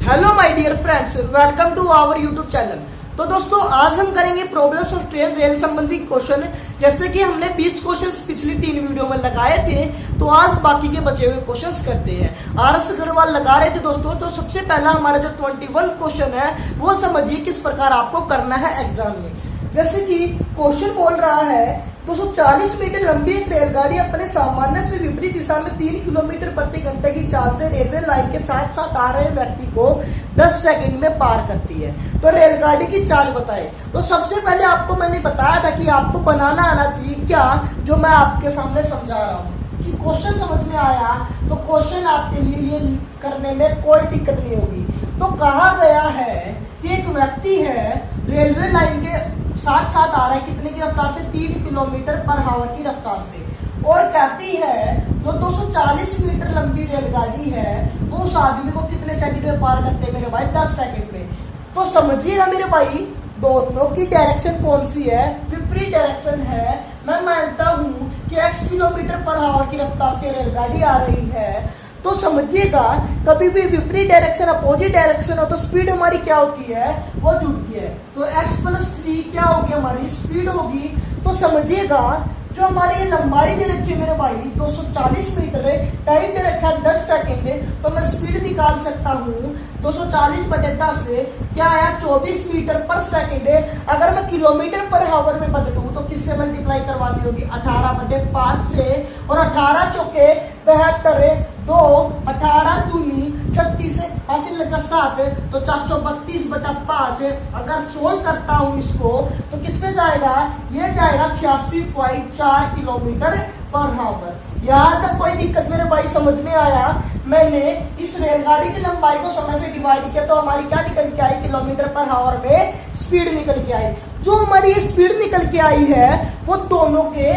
Hello my dear friends, welcome to our YouTube channel. तो दोस्तों, आज हम करेंगे प्रॉब्लम्स ऑफ ट्रेन रेल संबंधी क्वेश्चन। जैसे कि हमने 20 क्वेश्चंस पिछली 3 वीडियो में लगाए थे, तो आज बाकी के बचे हुए क्वेश्चंस करते हैं। आरएस अग्रवाल लगा रहे थे दोस्तों। तो सबसे पहला हमारा जो 21 क्वेश्चन है वो समझिए किस प्रकार आपको करना है एग्जाम में। जैसे कि क्वेश्चन बोल रहा है 240 मीटर लंबी एक रेलगाड़ी अपने सामान्य से विपरीत दिशा में 3 किलोमीटर प्रति घंटे की चाल से रेलवे लाइन के साथ साथ आ रहे व्यक्ति को 10 सेकंड में पार करती है। तो रेलगाड़ी की चाल बताए। तो सबसे पहले आपको मैंने बताया था कि आपको बनाना आना चाहिए क्या, जो मैं आपके सामने समझा रहा हूँ कि क्वेश्चन समझ में आया तो क्वेश्चन आपके लिए ये करने में कोई दिक्कत नहीं होगी। तो कहा गया है कि एक व्यक्ति है रेलवे लाइन के साथ साथ आ रहा है, कितने की रफ्तार से? 3 किलोमीटर पर आवर की रफ्तार से। और कहती है जो 240 मीटर लंबी रेलगाड़ी है वो उस आदमी को कितने सेकंड में पार करते हैं मेरे भाई? 10 सेकंड में। तो समझिएगा मेरे भाई, दोनों की डायरेक्शन कौन सी है? विपरीत डायरेक्शन है। मैं मानता हूँ कि x किलोमीटर पर आवर की रफ्तार से रेलगाड़ी आ रही है। तो समझिएगा, कभी भी विपरीत डायरेक्शन अपोजिट डायरेक्शन हो तो स्पीड हमारी क्या होती है? वो जुड़ती है। तो x + 3 क्या होगी? हमारी स्पीड होगी। तो समझिएगा, जो हमारी ये लंबाई दे रखी है मेरे भाई 240 मीटर है, टाइम दे रखा है 10 सेकेंड, तो मैं स्पीड निकाल सकता हूँ 240/10 से क्या आया? 24 मीटर पर सेकेंड। अगर मैं किलोमीटर पर आवर में बदलूं तो किससे मल्टीप्लाई करवानी होगी? 18/5 से। और 18 चौके 72, 2 18 दूनी 36 हासिल लगा 7, तो 432/5। अगर सोल्व करता हूँ इसको तो किस पे जाएगा? ये जाएगा 86.4 किलोमीटर पर आवर। यहाँ तक कोई दिक्कत मेरे भाई समझ में आया? मैंने इस रेलगाड़ी की लंबाई को समय से डिवाइड किया तो हमारी क्या निकल के आई? किलोमीटर पर आवर में स्पीड निकल के आई। जो हमारी स्पीड निकल के आई है वो दोनों के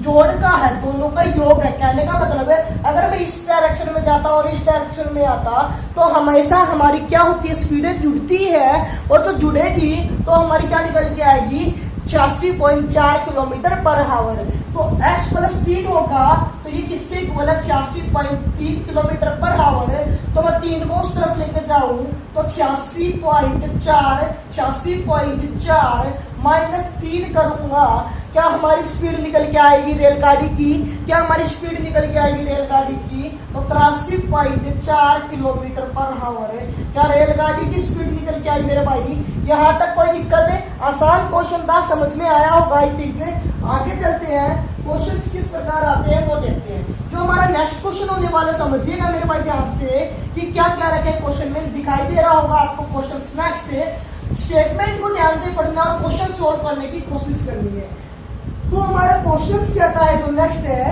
जोड़ का है, दोनों का योग है। कहने का मतलब है, अगर मैं इस डायरेक्शन में जाता और इस डायरेक्शन में आता तो हमेशा हमारी क्या होती है? स्पीडें जुड़ती है। और जो जुड़ेगी तो हमारी क्या निकल के आएगी? 86.4 किलोमीटर पर आवर। तो x + 3 होगा तो ये किसके इक्वल है? 86.3 किलोमीटर पर आवर। तो मैं 3 को उस तरफ लेके जाऊं तो 86.4 माइनस 3 करूंगा, क्या हमारी स्पीड निकल के आएगी रेलगाड़ी की? क्या हमारी स्पीड निकल के आएगी रेलगाड़ी की? तो 83.4 किलोमीटर पर आवर है। क्या रेलगाड़ी की स्पीड निकल के आई मेरे भाई? यहाँ तक कोई दिक्कत है? आसान क्वेश्चन था, समझ में आया होगा आई थिंक। आगे चलते हैं, क्वेश्चन किस प्रकार आते हैं वो देखते हैं। जो हमारा नेक्स्ट क्वेश्चन होने वाला, समझिएगा मेरे भाई ध्यान से कि क्या क्या रखे क्वेश्चन में। दिखाई दे रहा होगा आपको क्वेश्चन। नेक्स्ट स्टेटमेंट को ध्यान से पढ़ना और क्वेश्चन सोल्व करने की कोशिश करनी है। तो हमारा क्वेश्चन कहता है, जो नेक्स्ट है,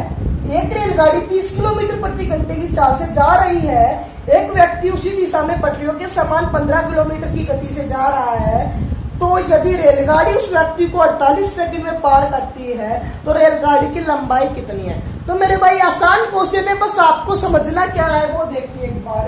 एक रेलगाड़ी 30 किलोमीटर प्रति घंटे की चाल से जा रही है। एक व्यक्ति उसी दिशा में पटरियों के समान 15 किलोमीटर की गति से जा रहा है। तो यदि रेलगाड़ी उस व्यक्ति को 48 सेकंड में पार करती है तो रेलगाड़ी की लंबाई कितनी है? तो मेरे भाई आसान क्वेश्चन है, बस आपको समझना क्या है वो देखिए एक बार।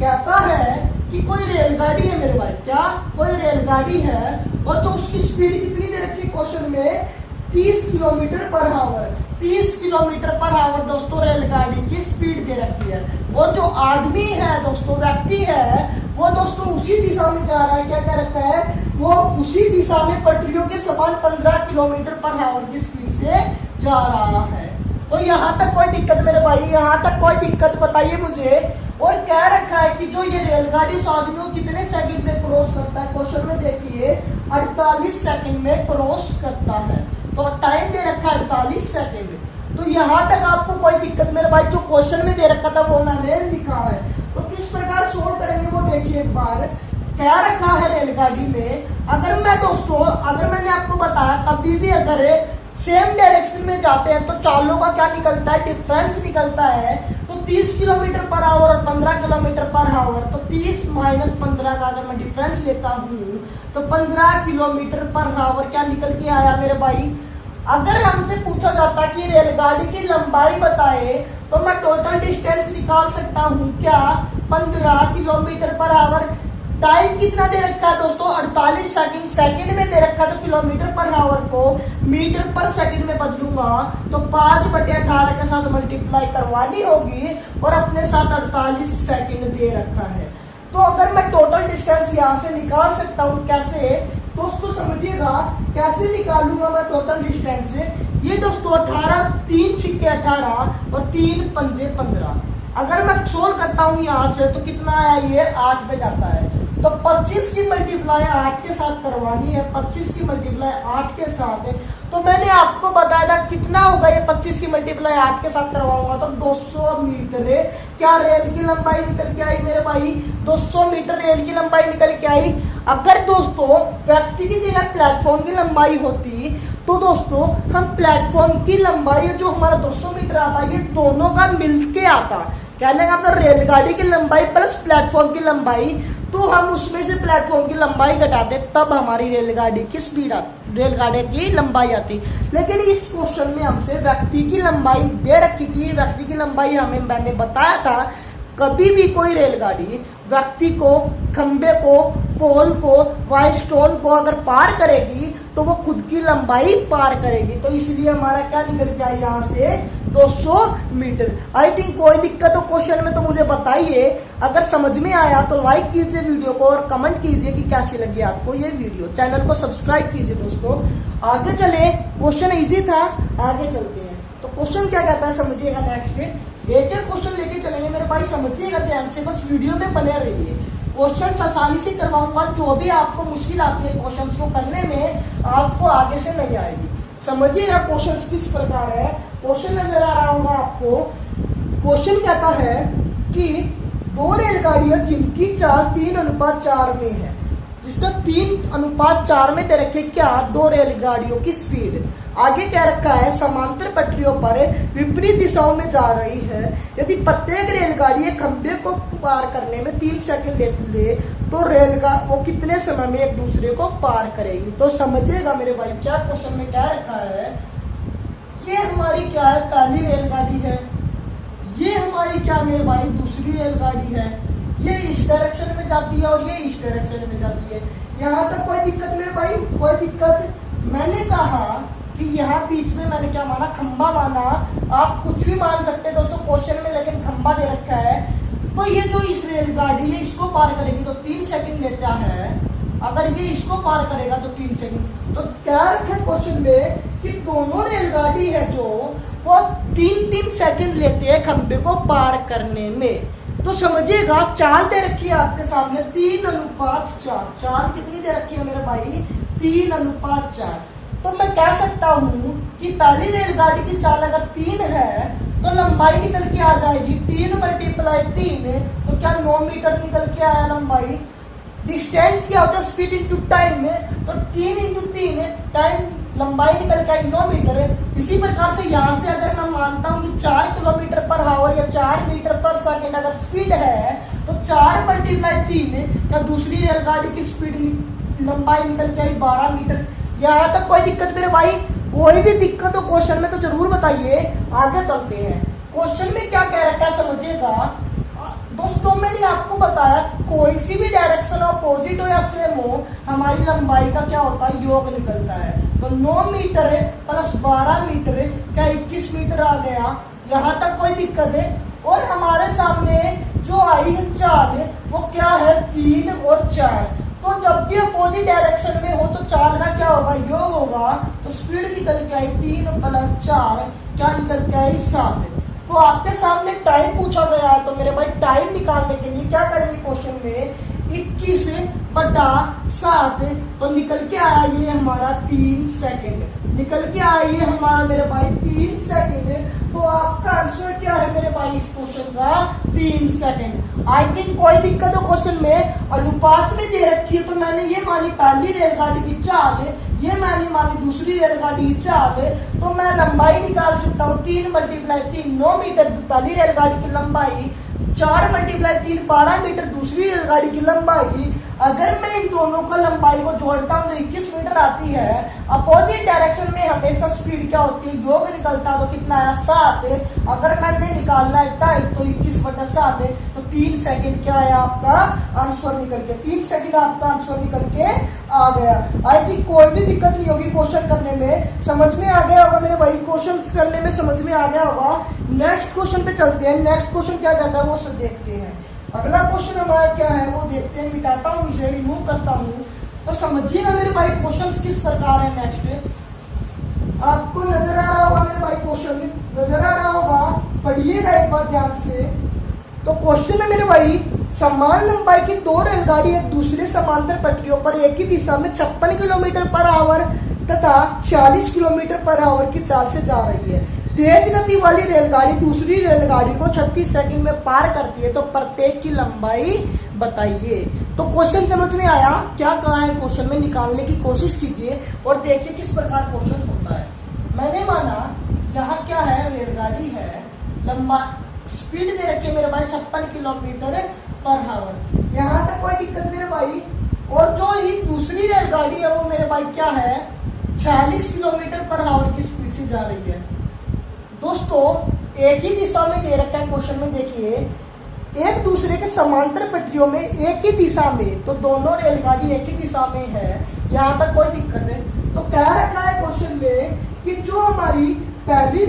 कहता है कि कोई रेलगाड़ी है मेरे भाई, क्या कोई रेलगाड़ी है और जो उसकी स्पीड कितनी दे रखी है क्वेश्चन में? 30 kilometre per hour. 30 kilometre per hour दोस्तों रेलगाड़ी की स्पीड दे रखी है। और जो आदमी है दोस्तों, व्यक्ति है, वो दोस्तों उसी दिशा में जा रहा है। क्या कह रखा है? वो उसी दिशा में पटरियों के समान 15 किलोमीटर पर आवर की स्पीड से जा रहा है। तो यहाँ तक कोई दिक्कत मेरे भाई? यहाँ तक कोई दिक्कत बताइए मुझे। और कह रखा है कि जो ये रेलगाड़ी उस आदमी को कितने सेकंड में क्रॉस करता है? क्वेश्चन में देखिए 48 सेकंड में क्रॉस करता है। तो टाइम दे रखा है 48 सेकंड। तो यहाँ तक आपको कोई दिक्कत मेरे भाई? जो क्वेश्चन में दे रखा था वो मैंने लिखा है। तो किस प्रकार सोल्व करेंगे वो देखिए एक बार। क्या रखा है रेलगाड़ी में? अगर मैं दोस्तों, अगर मैंने आपको बताया कभी भी अगर सेम डायरेक्शन में जाते हैं तो चालों का क्या निकलता है? डिफरेंस निकलता है। तो 30 किलोमीटर पर आवर और 15 किलोमीटर पर आवर, तो 30 - 15 का अगर मैं डिफरेंस लेता हूँ तो 15 किलोमीटर पर आवर क्या निकल के आया मेरे भाई? अगर हमसे पूछा जाता कि रेलगाड़ी की लंबाई बताए तो मैं टोटल डिस्टेंस निकाल सकता हूँ क्या? 15 किलोमीटर पर आवर। टाइम कितना दे रखा है दोस्तों? 48 सेकंड। सेकंड में दे रखा तो किलोमीटर पर आवर को मीटर पर सेकंड में बदलूंगा तो 5/18 के साथ मल्टीप्लाई करवानी होगी और अपने साथ 48 सेकंड दे रखा है। तो अगर मैं टोटल डिस्टेंस यहाँ से निकाल सकता हूँ कैसे, दोस्तों समझिएगा कैसे निकालूंगा मैं टोटल डिस्टेंस। ये दोस्तों 18, 3 छिक्के 18 और 3 पंजे 15। अगर मैं सोल्व करता हूँ यहाँ से तो कितना आया, ये 8 पे जाता है। तो 25 की मल्टीप्लाई 8 के साथ करवानी है, 25 की मल्टीप्लाई 8 के साथ है। तो मैंने आपको बताया था कितना होगा ये 25 की मल्टीप्लाई 8 के साथ करवाऊंगा तो 200 मीटर है। क्या रेल की लंबाई निकल के आई मेरे भाई, 200 मीटर रेल की लंबाई निकल के आई। अगर दोस्तों व्यक्ति की जगह प्लेटफॉर्म की लंबाई होती तो दोस्तों हम प्लेटफॉर्म की लंबाई जो हमारा 200 मीटर आता है ये दोनों का मिलके आता। कहने का मतलब रेलगाड़ी की लंबाई प्लस प्लेटफॉर्म की लंबाई, तो हम उसमें से प्लेटफॉर्म की लंबाई घटाते तब हमारी रेलगाड़ी की स्पीड आती, रेलगाड़ी की लंबाई आती। लेकिन इस क्वेश्चन में हमसे व्यक्ति की लंबाई दे रखी थी। व्यक्ति की लंबाई हमें मैंने बताया था कभी भी कोई रेलगाड़ी व्यक्ति को, खंबे को, पोल को, वाइल्डस्टोन को अगर पार करेगी तो वो खुद की लंबाई पार करेगी। तो इसलिए हमारा क्या निकल के आया यहाँ से 200 मीटर। आई थिंक कोई दिक्कत हो क्वेश्चन में तो मुझे बताइए। अगर समझ में आया तो लाइक कीजिए वीडियो को और कमेंट कीजिए कि कैसी लगी आपको ये वीडियो। चैनल को सब्सक्राइब कीजिए दोस्तों। आगे चले, क्वेश्चन इजी था, आगे चलते हैं। तो क्वेश्चन क्या कहता है समझिएगा। नेक्स्ट एक एक क्वेश्चन लेके चलेंगे मेरे भाई, समझिएगा ध्यान से, बस वीडियो में बने रहिए। क्वेश्चन आसानी से करवाऊंगा, जो भी आपको मुश्किल आती है क्वेश्चन को करने में आपको आगे से नहीं आएगी। समझिएगा क्वेश्चन किस प्रकार है। क्वेश्चन नजर आ रहा होगा आपको। क्वेश्चन कहता है कि दो रेलगाड़ियां जिनकी चाल 3:4 में है, जिसका 3:4 में दे रखे क्या, दो रेलगाड़ियों की स्पीड। आगे क्या रखा है, समांतर पटरियों पर विपरीत दिशाओं में जा रही है। यदि प्रत्येक रेलगाड़ी खंबे को पार करने में 3 सेकंड ले तो वो कितने समय में एक दूसरे को पार करेगी। तो समझिएगा मेरे भाई क्या क्वेश्चन में क्या रखा है। ये हमारी क्या है, पहली रेलगाड़ी है। ये हमारी क्या मेरे भाई, दूसरी रेलगाड़ी है। ये इस डायरेक्शन में जाती है और ये इस डायरेक्शन में जाती है। यहाँ तक कोई दिक्कत मेरे भाई, कोई दिक्कत। मैंने कहा कि यहाँ बीच में मैंने क्या माना, खंबा माना। आप कुछ भी मान सकते हैं दोस्तों क्वेश्चन में, लेकिन खंबा दे रखा है। तो ये जो इस रेलगाड़ी है इसको पार करेगी तो 3 सेकंड लेता है। अगर ये इसको पार करेगा तो 3 सेकंड। तो क्या रखा है क्वेश्चन में कि दोनों रेलगाड़ी है जो वो 3-3 सेकंड लेते हैं खंबे को पार करने में। तो समझिएगा चाल दे रखी है आपके सामने 3:4। चाल कितनी दे रखी है मेरे भाई, 3:4। तो मैं कह सकता हूँ कि पहली रेलगाड़ी की चाल अगर 3 है तो लंबाई निकल के आ जाएगी 3 × 3 तो क्या 9 मीटर निकल के आया लंबाई। डिस्टेंस क्या होता है, स्पीड इंटू टाइम में। तो 3 × 3 टाइम लंबाई निकल के आई 9 मीटर है। इसी प्रकार से यहाँ से अगर मैं मानता हूँ कि 4 किलोमीटर पर आवर या 4 मीटर पर सेकेंड अगर स्पीड है तो 4 × 3 क्या दूसरी रेलगाड़ी की स्पीड लंबाई निकल के आई 12 मीटर। यहाँ तक कोई दिक्कत मेरे भाई, कोई भी दिक्कत हो क्वेश्चन में तो जरूर बताइए। आगे चलते हैं। क्वेश्चन में क्या कह रखा है समझिएगा दोस्तों। मैंने आपको बताया कोई सी भी डायरेक्शन अपोजिट हो या सेम हो, हमारी लंबाई का क्या होता है, योग निकलता है। तो 9 मीटर प्लस 12 मीटर क्या 21 मीटर आ गया। यहाँ तक कोई दिक्कत है। और हमारे सामने जो आई है चाल वो क्या है, 3 और 4। तो जब भी अपोजिट डायरेक्शन में हो तो चाल का क्या होगा, योग होगा। तो स्पीड निकल के आई 3 + 4 क्या निकल के आई 7। तो आपके सामने टाइम पूछा गया है तो मेरे भाई टाइम निकालने के लिए क्या करेंगे क्वेश्चन में, 21/7 तो निकल के आया ये हमारा 3 सेकंड। निकल के आया ये हमारा मेरे भाई 3 सेकंड। तो आपका आंसर क्या है मेरे भाई इस क्वेश्चन का, 3 सेकंड। आई थिंक कोई दिक्कत हो क्वेश्चन में। अनुपात में दे रखी है तो मैंने ये मानी पहली रेलगाड़ी की चाल, ये मैंने मानी दूसरी रेलगाड़ी की चाल। तो मैं लंबाई निकाल सकता हूँ 3 × 3 9 मीटर पहली रेलगाड़ी की लंबाई, 4 × 3 12 मीटर दूसरी रेलगाड़ी की लंबाई। अगर मैं इन दोनों को लंबाई को जोड़ता हूँ तो 21 मीटर आती है। अपोजिट डायरेक्शन में हमेशा स्पीड क्या होती है, योग निकलता तो कितना आया 7। अगर मैंने निकालना है 2.5 तो 21/7 है, तो 3 सेकंड क्या आया आपका आंसर निकल के, 3 सेकंड आपका आंसर निकल के आ गया। आई थिंक कोई भी दिक्कत नहीं होगी क्वेश्चन करने में, समझ में आ गया होगा मेरे भाई, क्वेश्चन करने में समझ में आ गया होगा। नेक्स्ट क्वेश्चन पे चलते हैं। नेक्स्ट क्वेश्चन क्या कहता है वो सब देखते हैं। अगला क्वेश्चन हमारा क्या है वो देखते हैं। मिटाता हूँ इसे, रिमूव करता हूँ, तो समझिएगा मेरे भाई क्वेश्चन किस प्रकार है। नेक्स्ट आपको नजर आ रहा होगा मेरे भाई, क्वेश्चन नजर आ रहा होगा, पढ़िएगा एक बार ध्यान से। तो क्वेश्चन है मेरे भाई, समान लंबाई की 2 रेलगाड़ी एक दूसरे समांतर पटरियों पर एक ही दिशा में 56 किलोमीटर पर आवर तथा 40 किलोमीटर पर आवर की चाल से जा रही है। तेज गति वाली रेलगाड़ी दूसरी रेलगाड़ी को 36 सेकंड में पार करती है, तो प्रत्येक की लंबाई बताइए। तो क्वेश्चन समझ में आया, क्या कहा है क्वेश्चन में, निकालने की कोशिश कीजिए और देखिए किस प्रकार क्वेश्चन होता है। मैंने माना यहाँ क्या है, रेलगाड़ी है, लंबा स्पीड दे रखी है मेरे भाई 56 किलोमीटर पर आवर, यहाँ तक कोई दिक्कत मेरे भाई। और जो ही दूसरी रेलगाड़ी है वो मेरे भाई क्या है, 40 किलोमीटर पर आवर की स्पीड से जा रही है। दोस्तों एक ही दिशा में दे रखा है क्वेश्चन में, देखिए एक दूसरे के समांतर पटरियों में एक ही दिशा में, तो दोनों रेलगाड़ी एक ही दिशा में है, यहाँ तक कोई दिक्कत है। तो कह रखा है क्वेश्चन में कि जो हमारी पहली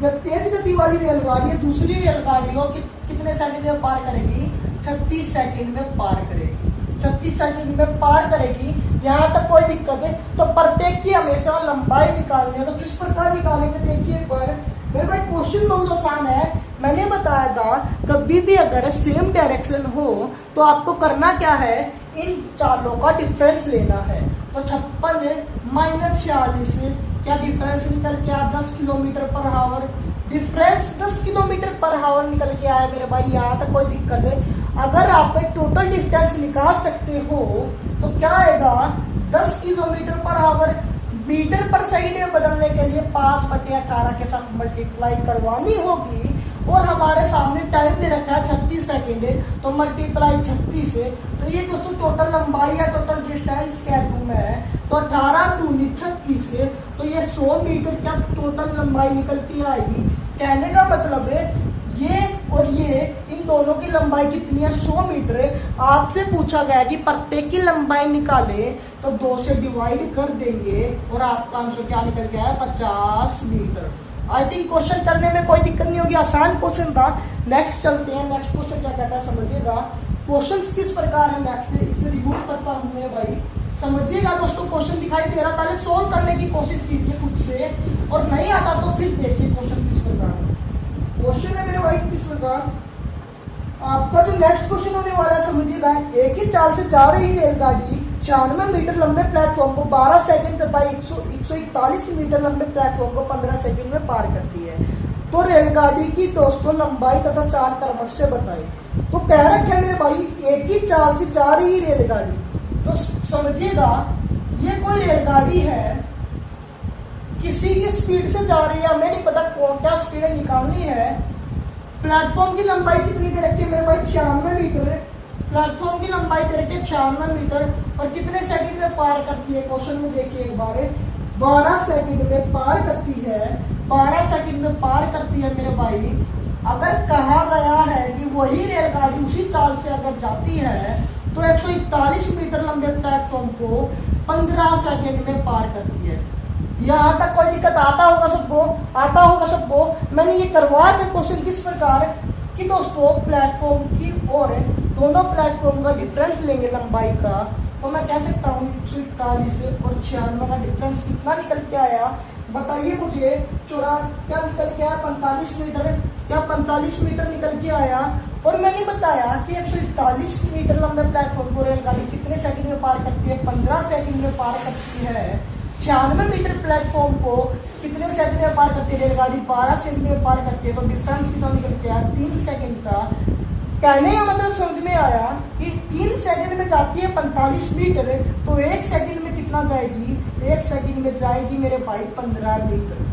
तेज गति वाली रेलगाड़ी है दूसरी रेलगाड़ी को कितने सेकंड में पार करेगी, 36 सेकंड में पार करेगी, 36 सेकंड में पार करेगी, यहाँ तक कोई दिक्कत है। तो प्रत्येक की हमेशा लंबाई निकालनी है, तो किस प्रकार निकालेंगे देखिए एक बार मेरे भाई। क्वेश्चन बहुत आसान है, मैंने बताया था कभी भी अगर सेम डायरेक्शन हो तो आपको करना क्या है, इन चालों का डिफरेंस लेना है। तो 56 - 46 क्या डिफरेंस निकल के आया, 10 kilometre per hour, difference 10 kilometre per hour निकल के आया मेरे भाई, यहाँ तक कोई दिक्कत है। अगर आप टोटल डिस्टेंस निकाल सकते हो तो क्या आएगा, 10 किलोमीटर पर आवर मीटर पर सेकंड में बदलने के लिए 5/18 के साथ मल्टीप्लाई करवानी होगी, और हमारे सामने टाइम दे रखा है 36 सेकंड, तो मल्टीप्लाई 36 से, तो ये दोस्तों टोटल लंबाई या टोटल डिस्टेंस कह दूं मैं, तो 18 दूनी 36 से, तो ये 100 मीटर क्या टोटल लंबाई निकलती आई। कहने का मतलब है ये और ये इन दोनों की लंबाई कितनी है, 100 मीटर है। आपसे पूछा गया कि प्रत्येक की लंबाई निकाले, तो 2 से डिवाइड कर देंगे और आपका आंसर क्या निकल गया है, 50 मीटर। आई थिंक क्वेश्चन करने में कोई दिक्कत नहीं होगी, आसान क्वेश्चन था। नेक्स्ट चलते हैं। नेक्स्ट क्वेश्चन क्या कहता है समझिएगा। क्वेश्चन किस प्रकार है, नेक्स्ट इसे रिमूव करता हूं मेरे भाई, समझिएगा दोस्तों। क्वेश्चन दिखाई दे रहा, पहले सोल्व करने की कोशिश कीजिए खुद से, और नहीं आता तो फिर देखिए क्वेश्चन किस प्रकार है। क्वेश्चन है मेरे भाई किस प्रकार, आपका जो नेक्स्ट क्वेश्चन होने वाला है समझिएगा। एक ही चाल से जा रही रेलगाड़ी 96 मीटर लंबे प्लेटफॉर्म को 12 सेकंड तथा 141 मीटर लंबे प्लेटफॉर्म को 15 सेकंड में पार करती है, तो रेलगाड़ी की दोस्तों लंबाई तथा चाल क्रमश से बताएं। तो कह रखे है मेरे भाई एक ही चाल से जा रही रेलगाड़ी, तो समझिएगा ये कोई रेलगाड़ी है, किसी की स्पीड से जा रही है, हमें नहीं पता क्या स्पीड निकालनी है। प्लेटफॉर्म की लंबाई कितनी दे रखी है मेरे भाई, 96 मीटर है। प्लेटफॉर्म की लंबाई दे रखी है 96 मीटर, और कितने सेकंड में पार करती है, क्वेश्चन में देखिए एक बार, 12 सेकंड में पार करती है, 12 सेकंड में पार करती है मेरे भाई। अगर कहा गया है कि वही रेलगाड़ी उसी चाल से अगर जाती है तो 141 मीटर लंबे प्लेटफॉर्म को 15 सेकंड में पार करती है। यहाँ तक कोई दिक्कत आता होगा सबको, आता होगा सबको। मैंने ये करवाया था क्वेश्चन किस प्रकार कि दोस्तों प्लेटफॉर्म की और दोनों प्लेटफॉर्म का डिफरेंस लेंगे लंबाई का, तो मैं कह सकता हूँ 141 और 96 का डिफरेंस कितना निकल के आया बताइए मुझे। क्या निकल के आया, 45 मीटर, क्या 45 मीटर निकल के आया। और मैंने बताया कि 141 मीटर लंबे प्लेटफॉर्म को रेलगाड़ी कितने सेकंड में पार करती है, 15 सेकंड में पार करती है। 96 मीटर प्लेटफॉर्म को कितने सेकंड में पार करती है रेलगाड़ी, 12 सेकंड में पार करती है। तो डिफरेंस कितना निकल के आया, 3 सेकंड का। कहने का मतलब समझ में आया कि 3 सेकंड में जाती है 45 मीटर, तो 1 सेकंड में कितना जाएगी, 1 सेकंड में जाएगी मेरे भाई 15 मीटर।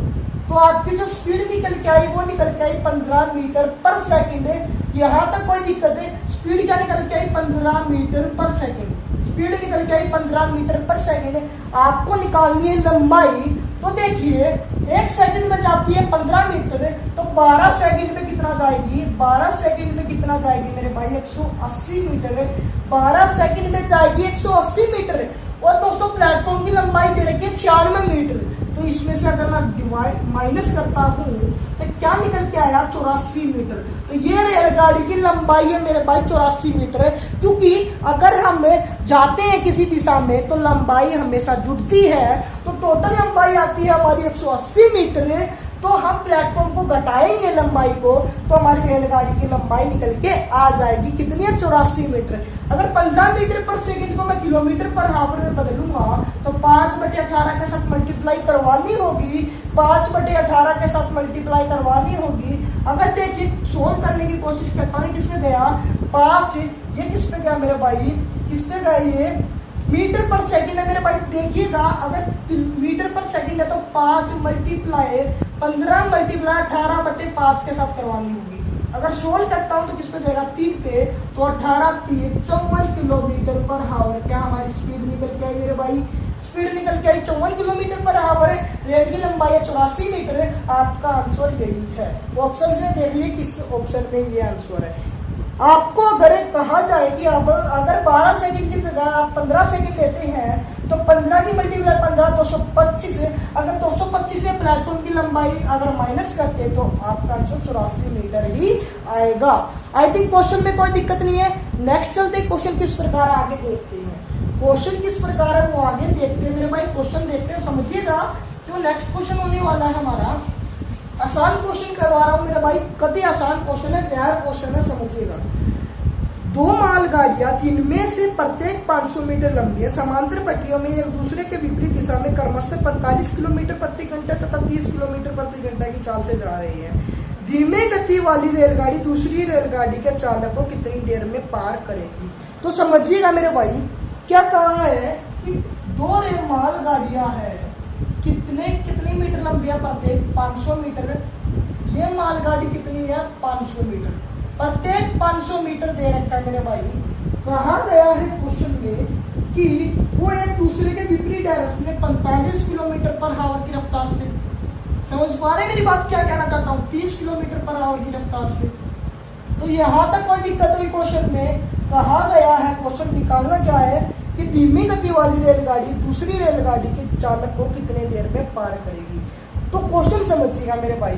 तो आपकी जो स्पीड निकल के आई वो निकल के आई 15 मीटर पर सेकंड। यहाँ तक कोई दिक्कत है, स्पीड क्या निकल के आई, 15 मीटर पर सेकंड। स्पीड निकल के आई 15 मीटर पर सेकंड। आपको निकालनी है लंबाई। तो देखिए 1 सेकंड में जाती है 15 मीटर, तो 12 सेकंड में कितना जाएगी, 12 सेकंड में कितना जाएगी मेरे भाई 180 मीटर। 12 सेकंड में जाएगी 180 मीटर। और दोस्तों प्लेटफॉर्म की लंबाई दे रखी है 96 मीटर। तो इसमें से अगर मैं डिवाइड माइनस करता हूँ तो क्या निकल के आया 84 मीटर। तो ये रेलगाड़ी की लंबाई है मेरे भाई 84 मीटर है। क्योंकि अगर हम जाते हैं किसी दिशा में तो लंबाई हमेशा जुड़ती है, तो टोटल लंबाई आती है हमारी 180 मीटर। तो हम प्लेटफॉर्म को घटाएंगे लंबाई को, तो हमारी रेलगाड़ी की लंबाई निकल के आ जाएगी कितनी है 84 मीटर। अगर 15 मीटर पर सेकंड को मैं किलोमीटर पर हावर में बदलूंगा तो 5/18 के साथ मल्टीप्लाई करवानी होगी, 5/18 के साथ मल्टीप्लाई करवानी होगी। अगर देखिए सोल्व करने की कोशिश करता हूँ, किस पे गया 5, ये किस पे गया मेरे भाई, किस पे गया ये मीटर पर सेकंड है मेरे भाई। देखिएगा अगर मीटर पर सेकंड है तो 5 मल्टीप्लाई 15 मल्टीप्लाई 18/5 के साथ करवानी होगी। अगर सोल्व करता हूं तो किस पे जाएगा 3 पे, तो 18 3 54 किलोमीटर पर हावर। क्या हमारी स्पीड निकल के आई मेरे भाई, स्पीड निकल के आई 54 किलोमीटर पर हावर। रेल की लंबाई है 84 मीटर। आपका आंसर यही है। ऑप्शन में देखिए किस ऑप्शन में ये आंसर है। आपको अगर कहा जाए कि अब अगर 12 सेकंड की जगह आप 15 सेकंड लेते हैं तो 15 की मल्टीप्लाई 15 225 है। अगर 225 से प्लेटफॉर्म की लंबाई अगर माइनस करते हैं तो आपका आंसर 84 मीटर ही आएगा। आई थिंक क्वेश्चन में कोई दिक्कत नहीं है। नेक्स्ट चलते क्वेश्चन किस प्रकार आगे देखते हैं। क्वेश्चन किस प्रकार है वो आगे देखते हैं मेरे भाई। क्वेश्चन देखते हैं, समझिएगा जो नेक्स्ट क्वेश्चन होने वाला है हमारा आसान क्वेश्चन करवा रहा हूं मेरे भाई। कभी आसान क्वेश्चन है, जहर क्वेश्चन है, समझिएगा। 2 मालगाड़ियां जिनमें से प्रत्येक 500 मीटर लंबी है समांतर पटरियों में एक दूसरे के विपरीत दिशा में क्रमशः 45 किलोमीटर प्रति घंटा तथा 30 किलोमीटर प्रति घंटा की चाल से जा रही है। धीमे गति वाली रेलगाड़ी दूसरी रेलगाड़ी के चालक को कितनी देर में पार करेगी। तो समझिएगा मेरे भाई, क्या कहा है कि 2 मालगाड़ियां हैं, कितनी मीटर लंबी है प्रत्येक 500 मीटर। ये मालगाड़ी कितनी है 500 मीटर, प्रत्येक 500 मीटर दे रखा है मेरे भाई। कहा गया है क्वेश्चन में कि वो एक दूसरे के विपरीत डायरेक्शन में 45 किलोमीटर पर हावर की रफ्तार से, समझ पा रहे मेरी बात क्या कहना चाहता हूँ, 30 किलोमीटर पर हावर की रफ्तार से। तो यहां तक कोई दिक्कत हुई क्वेश्चन में। कहा गया है क्वेश्चन निकालना क्या है कि धीमी गति वाली रेलगाड़ी दूसरी रेलगाड़ी के चालक को कितने देर में पार करेगी। तो क्वेश्चन समझिएगा मेरे भाई,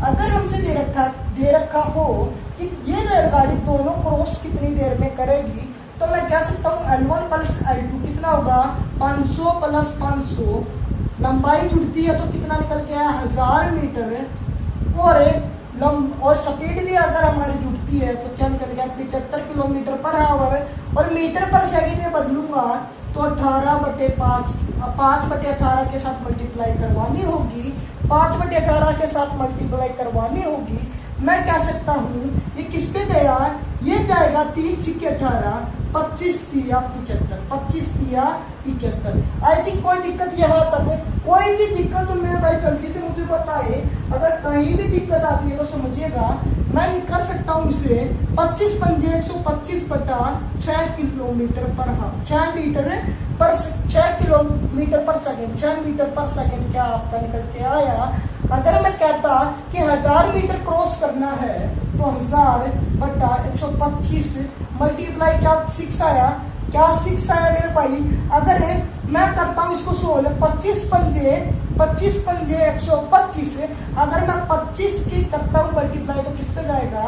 अगर हमसे दे रखा हो कि ये रेलगाड़ी दोनों क्रॉस कितनी देर में करेगी, तो मैं कह सकता हूँ L1 प्लस L2 कितना होगा 500 प्लस 500। लंबाई जुड़ती है तो कितना निकल के आया 1000 मीटर। और स्पीड भी अगर हमारी जुड़ती है तो क्या निकल गया 75 किलोमीटर पर आवर। और मीटर पर सेकंड में बदलूंगा तो 5/18 के साथ मल्टीप्लाई करवानी होगी, 5/18 के साथ मल्टीप्लाई करवानी होगी। मैं कह सकता हूँ ये किस पे गया, ये जाएगा 3 × 18 25 × 75, 25 × 75। आई थिंक कोई दिक्कत यहाँ तक है। कोई भी दिक्कत तो मेरे भाई जल्दी से मुझे बताए। अगर कहीं भी दिक्कत आती है तो समझिएगा मैं निकाल सकता हूँ इसे 25 पंजे 125 बटा 6 किलोमीटर पर 6 मीटर पर 6 किलोमीटर पर सेकंड, 6 मीटर पर सेकंड क्या आपका निकल के आया। अगर मैं कहता कि 1000 मीटर क्रॉस करना है तो 1000 बटा 125 मल्टीप्लाई क्या 6 आया, क्या 6 आया मेरे भाई। अगर मैं करता हूँ इसको 16 25 पंजे 125। अगर मैं 25 की करता हूँ मल्टीप्लाई तो किस पे जाएगा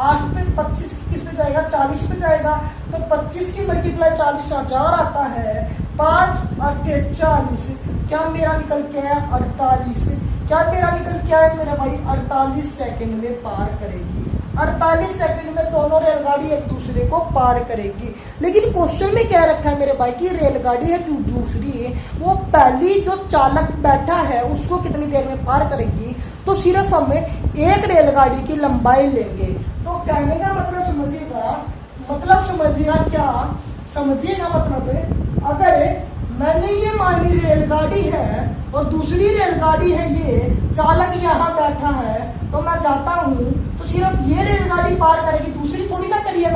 8 पे, 25 की किस पे जाएगा 40 पे जाएगा। तो 25 की मल्टीप्लाई 40,000 आता है। 5 × 40 क्या मेरा निकल के है 48। क्या मेरा निकल के आया मेरे भाई 48 सेकंड में पार करेगी। 48 सेकंड में दोनों रेलगाड़ी एक दूसरे को पार करेगी। लेकिन क्वेश्चन में क्या रखा है मेरे भाई की रेलगाड़ी है जो दूसरी है वो पहली जो चालक बैठा है उसको कितनी देर में पार करेगी। तो सिर्फ हम एक रेलगाड़ी की लंबाई लेंगे। तो कहने का मतलब समझिएगा क्या समझिएगा मतलब अगर मैंने ये मानी रेलगाड़ी है और दूसरी रेलगाड़ी है, ये चालक यहाँ बैठा है तो मैं जाता हूँ तो सिर्फ ये रेलगाड़ी पार करेगी, दूसरी थोड़ी ना करी है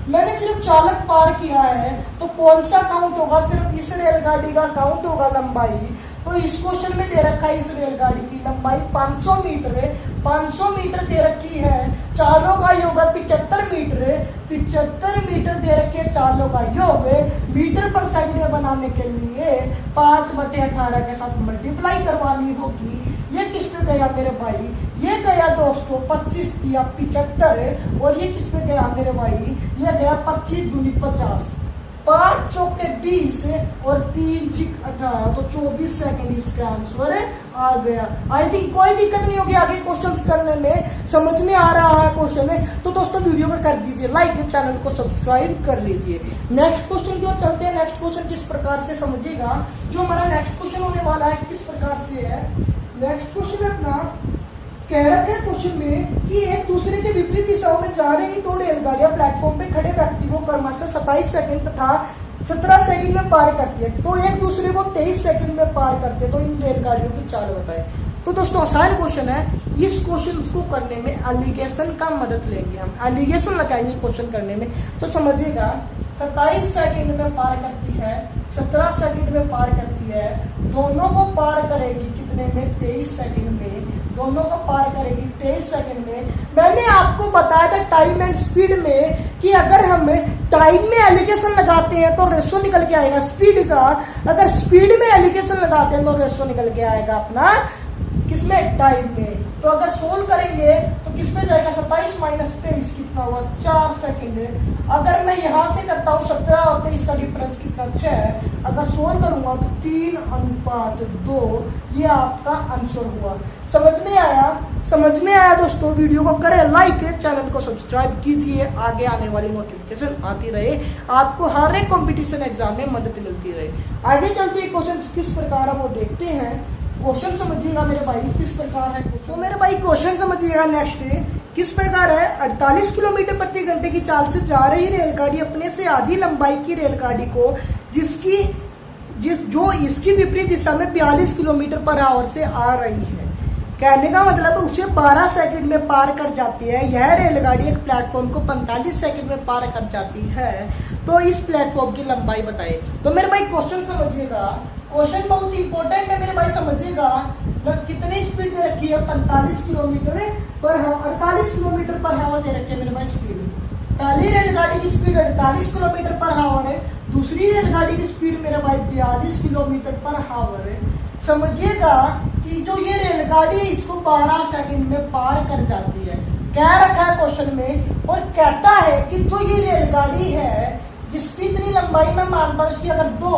मैंने सिर्फ चालक पार किया है। तो कौन सा काउंट होगा, सिर्फ इस रेलगाड़ी का काउंट होगा लंबाई। तो इस क्वेश्चन में दे रखा है इस रेलगाड़ी की लंबाई 500 मीटर है, 500 मीटर दे रखी है, चालों का योग 75 मीटर है, 75 मीटर दे रखी है चालों का योग, मीटर पर सेकंड बनाने के लिए 5/18 के साथ मल्टीप्लाई करवानी होगी। ये किस पे गया मेरे भाई, ये गया दोस्तों 25 या 75, और ये किस पे गया मेरे भाई, ये गया 25 दूनी 50, 5 चौके 20 और 3 चिक 18, तो 24 सेकंड इसका आंसर आ गया। आई थिंक कोई दिक्कत नहीं होगी आगे क्वेश्चंस करने में, समझ में आ रहा है क्वेश्चन में। तो दोस्तों वीडियो में कर दीजिए लाइक, चैनल को सब्सक्राइब कर लीजिए। नेक्स्ट क्वेश्चन की ओर चलते हैं। नेक्स्ट क्वेश्चन किस प्रकार से समझिएगा, जो हमारा नेक्स्ट क्वेश्चन होने वाला है किस प्रकार से है। नेक्स्ट क्वेश्चन अपना कह रखा है क्वेश्चन में कि एक दूसरे के विपरीत दिशाओं में जा रही दो रेलगाड़ियां प्लेटफॉर्म पे खड़े व्यक्ति को क्रमशः 27 सेकंड तथा 17 सेकंड में पार करती है, तो एक दूसरे को 23 सेकंड में पार करते हैं, तो इन रेलगाड़ियों की चाल बताएं। तो दोस्तों आसान क्वेश्चन है, इस क्वेश्चन को करने में एलिगेशन का मदद लेंगे, हम एलिगेशन लगाएंगे क्वेश्चन करने में। तो समझिएगा 27 सेकंड में पार करती है, 17 सेकंड में पार करती है, दोनों को पार करेगी कितने में, 23 सेकंड में, दोनों को पार करेगी 23 सेकंड में। मैंने आपको बताया था टाइम एंड स्पीड में कि अगर हम टाइम में एलिगेशन लगाते हैं तो रेशो निकल के आएगा स्पीड का, अगर स्पीड में एलिगेशन लगाते हैं तो रेशो निकल के आएगा अपना किसमें, टाइम में। तो अगर सोल्व करेंगे तो किस पे जाएगा, 27 माइनस 23 कितना हुआ, 4 सेकंड। अगर मैं यहां से करता हूँ 17 और 23 का डिफरेंस कितना, 6, अगर सोल्व करूंगा तो 3:2, ये आपका आंसर हुआ। समझ में आया, समझ में आया दोस्तों। वीडियो को करें लाइक, चैनल को सब्सक्राइब कीजिए, आगे आने वाली नोटिफिकेशन आती रहे, आपको हर एक कॉम्पिटिशन एग्जाम में मदद मिलती रहे। आगे चलते क्वेश्चन किस प्रकार है वो देखते हैं। क्वेश्चन समझिएगा मेरे भाई किस प्रकार है, तो मेरे भाई क्वेश्चन समझिएगा नेक्स्ट किस प्रकार है। 48 किलोमीटर प्रति घंटे की चाल से जा रही रेलगाड़ी अपने से आधी लंबाई की रेलगाड़ी को जो इसकी विपरीत दिशा में 42 किलोमीटर पर आवर से आ रही है, कहने का मतलब उसे 12 सेकंड में पार कर जाती है। यह रेलगाड़ी एक प्लेटफॉर्म को 45 सेकंड में पार कर जाती है, तो इस प्लेटफॉर्म की लंबाई बताइए। तो मेरे भाई क्वेश्चन समझिएगा, क्वेश्चन बहुत इंपॉर्टेंट है मेरे भाई, समझिएगा। कितनी स्पीड दे रखी है, 45 किलोमीटर पर हावर, 48 किलोमीटर पर हावर दे रखी है मेरे भाई स्पीड। पहली रेलगाड़ी की स्पीड 48 किलोमीटर पर हावर है, दूसरी रेलगाड़ी की स्पीड मेरे भाई 42 किलोमीटर पर हावर है। समझिएगा कि जो ये रेलगाड़ी है इसको 12 सेकंड में पार कर जाती है, कह रखा है क्वेश्चन में। और कहता है कि जो ये रेलगाड़ी है जिसकी इतनी लंबाई मैं मानता हूं इसकी अगर 2,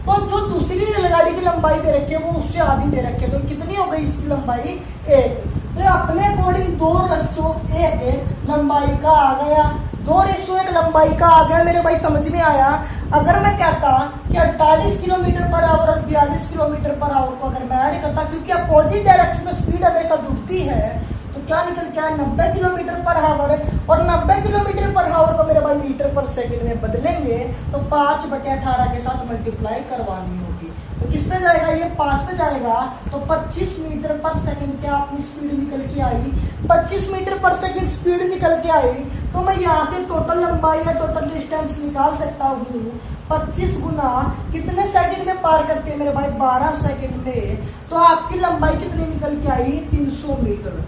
तो जो दूसरी रेलगाड़ी की लंबाई दे रखी है वो उससे आधी दे रखी है, तो कितनी हो गई इसकी लंबाई 1। तो अपने अकॉर्डिंग 2:1 लंबाई का आ गया, 2:1 लंबाई का आ गया मेरे भाई, समझ में आया। अगर मैं कहता कि 48 किलोमीटर पर आवर और 42 किलोमीटर पर आवर को अगर मैं ऐड करता, क्योंकि अपोजिट डायरेक्शन में स्पीड हमेशा जुड़ती है, तो क्या निकल के आया 90 किलोमीटर पर हावर है, और 90 किलोमीटर पर हावर को मेरे भाई मीटर पर सेकंड में बदलेंगे तो 5/18 के साथ मल्टीप्लाई करवानी होगी। तो किस पे जाएगा, ये 5 पे जाएगा, तो 25 मीटर पर सेकंड क्या अपनी स्पीड निकल के आई, 25 मीटर पर सेकंड स्पीड निकल के आई। तो मैं यहाँ से टोटल लंबाई या टोटल डिस्टेंस निकाल सकता हूँ, 25 गुना कितने सेकंड में पार करते हैं मेरे भाई, 12 सेकंड में। तो आपकी लंबाई कितनी निकल के आई, 300 मीटर।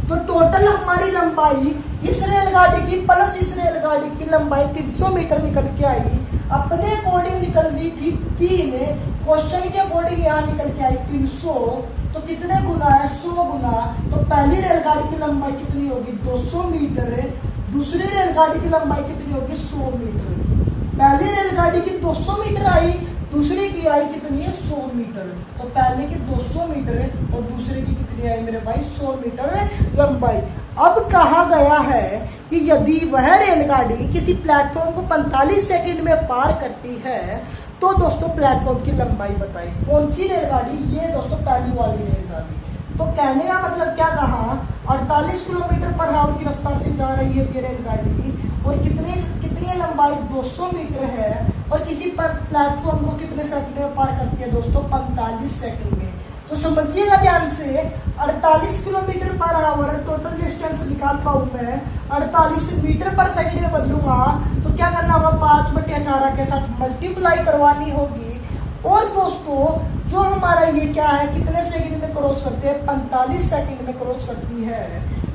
तो टोटल हमारी लंबाई इस रेलगाड़ी की प्लस इस रेलगाड़ी की लंबाई 300 मीटर निकल के आई। अपने अकॉर्डिंग निकल रही थी 3, क्वेश्चन के अकॉर्डिंग यहाँ निकल के आई 300, तो कितने गुना है, 100 गुना। तो पहली रेलगाड़ी की लंबाई कितनी होगी, 200 मीटर है, दूसरी रेलगाड़ी की लंबाई कितनी होगी, 100 मीटर। पहली रेलगाड़ी की 200 मीटर आई, दूसरी की आई कितनी है, 100 मीटर। तो पहले की 200 मीटर है और दूसरे की कितनी आई मेरे भाई, 100 मीटर लंबाई। अब कहा गया है कि यदि वह रेलगाड़ी किसी प्लेटफॉर्म को 45 सेकंड में पार करती है तो दोस्तों प्लेटफॉर्म की लंबाई बताइए। कौन सी रेलगाड़ी, ये दोस्तों पहली वाली रेलगाड़ी। तो कहने का मतलब क्या कहा, 48 किलोमीटर पर हावर की रफ्तार से जा रही है ये रेलगाड़ी, और कितनी लंबाई 200 मीटर है, और किसी पर प्लेटफॉर्म को कितने सेकंड में पार करती है दोस्तों, 45 सेकंड में। तो समझिएगा ध्यान से, 48 kilometre per hour total distance निकाल पाऊं मैं, 48 मीटर पर सेकंड में बदलूंगा तो क्या करना होगा, 18 के साथ मल्टीप्लाई करवानी होगी। और दोस्तों जो हमारा ये क्या है, कितने सेकंड में क्रॉस करते हैं, 45 सेकंड में क्रॉस करती है।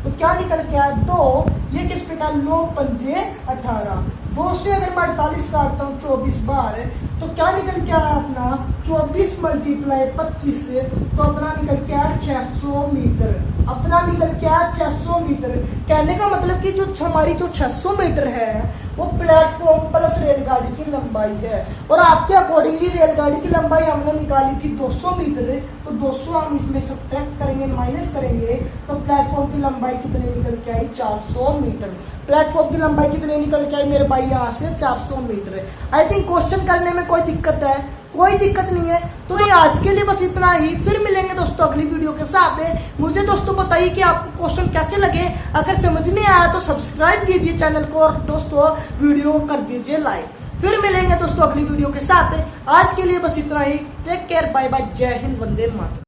तो क्या निकल के आया 2, ये किस प्रकार, 9 पंजे 18। 2 से अगर मैं 48 काटता हूँ 24 बार, तो क्या निकल के आया अपना 24 मल्टीप्लाई 25 से, तो अपना निकल के आया 600 मीटर। अपना निकल के आया 600 मीटर। कहने का मतलब कि जो हमारी जो 600 मीटर है वो प्लेटफॉर्म प्लस रेलगाड़ी की लंबाई है। और आपके अकॉर्डिंगली रेलगाड़ी की लंबाई हमने निकाली थी 200 मीटर, तो 200 हम इसमें सब्ट्रैक्ट करेंगे, माइनस करेंगे, तो प्लेटफॉर्म की लंबाई कितनी निकल के आई, 400 मीटर। प्लेटफॉर्म की लंबाई कितनी निकल के आई मेरे भाई, यहाँ से 400 मीटर है। आई थिंक क्वेश्चन करने में कोई दिक्कत है, कोई दिक्कत नहीं है। तो ये आज के लिए बस इतना ही, फिर मिलेंगे दोस्तों अगली वीडियो के साथ। मुझे दोस्तों बताइए कि आपको क्वेश्चन कैसे लगे। अगर समझ में आया तो सब्सक्राइब कीजिए चैनल को, और दोस्तों वीडियो को कर दीजिए लाइक। फिर मिलेंगे दोस्तों अगली वीडियो के साथ। आज के लिए बस इतना ही। टेक केयर, बाय बाय, जय हिंद, वंदे मातरम।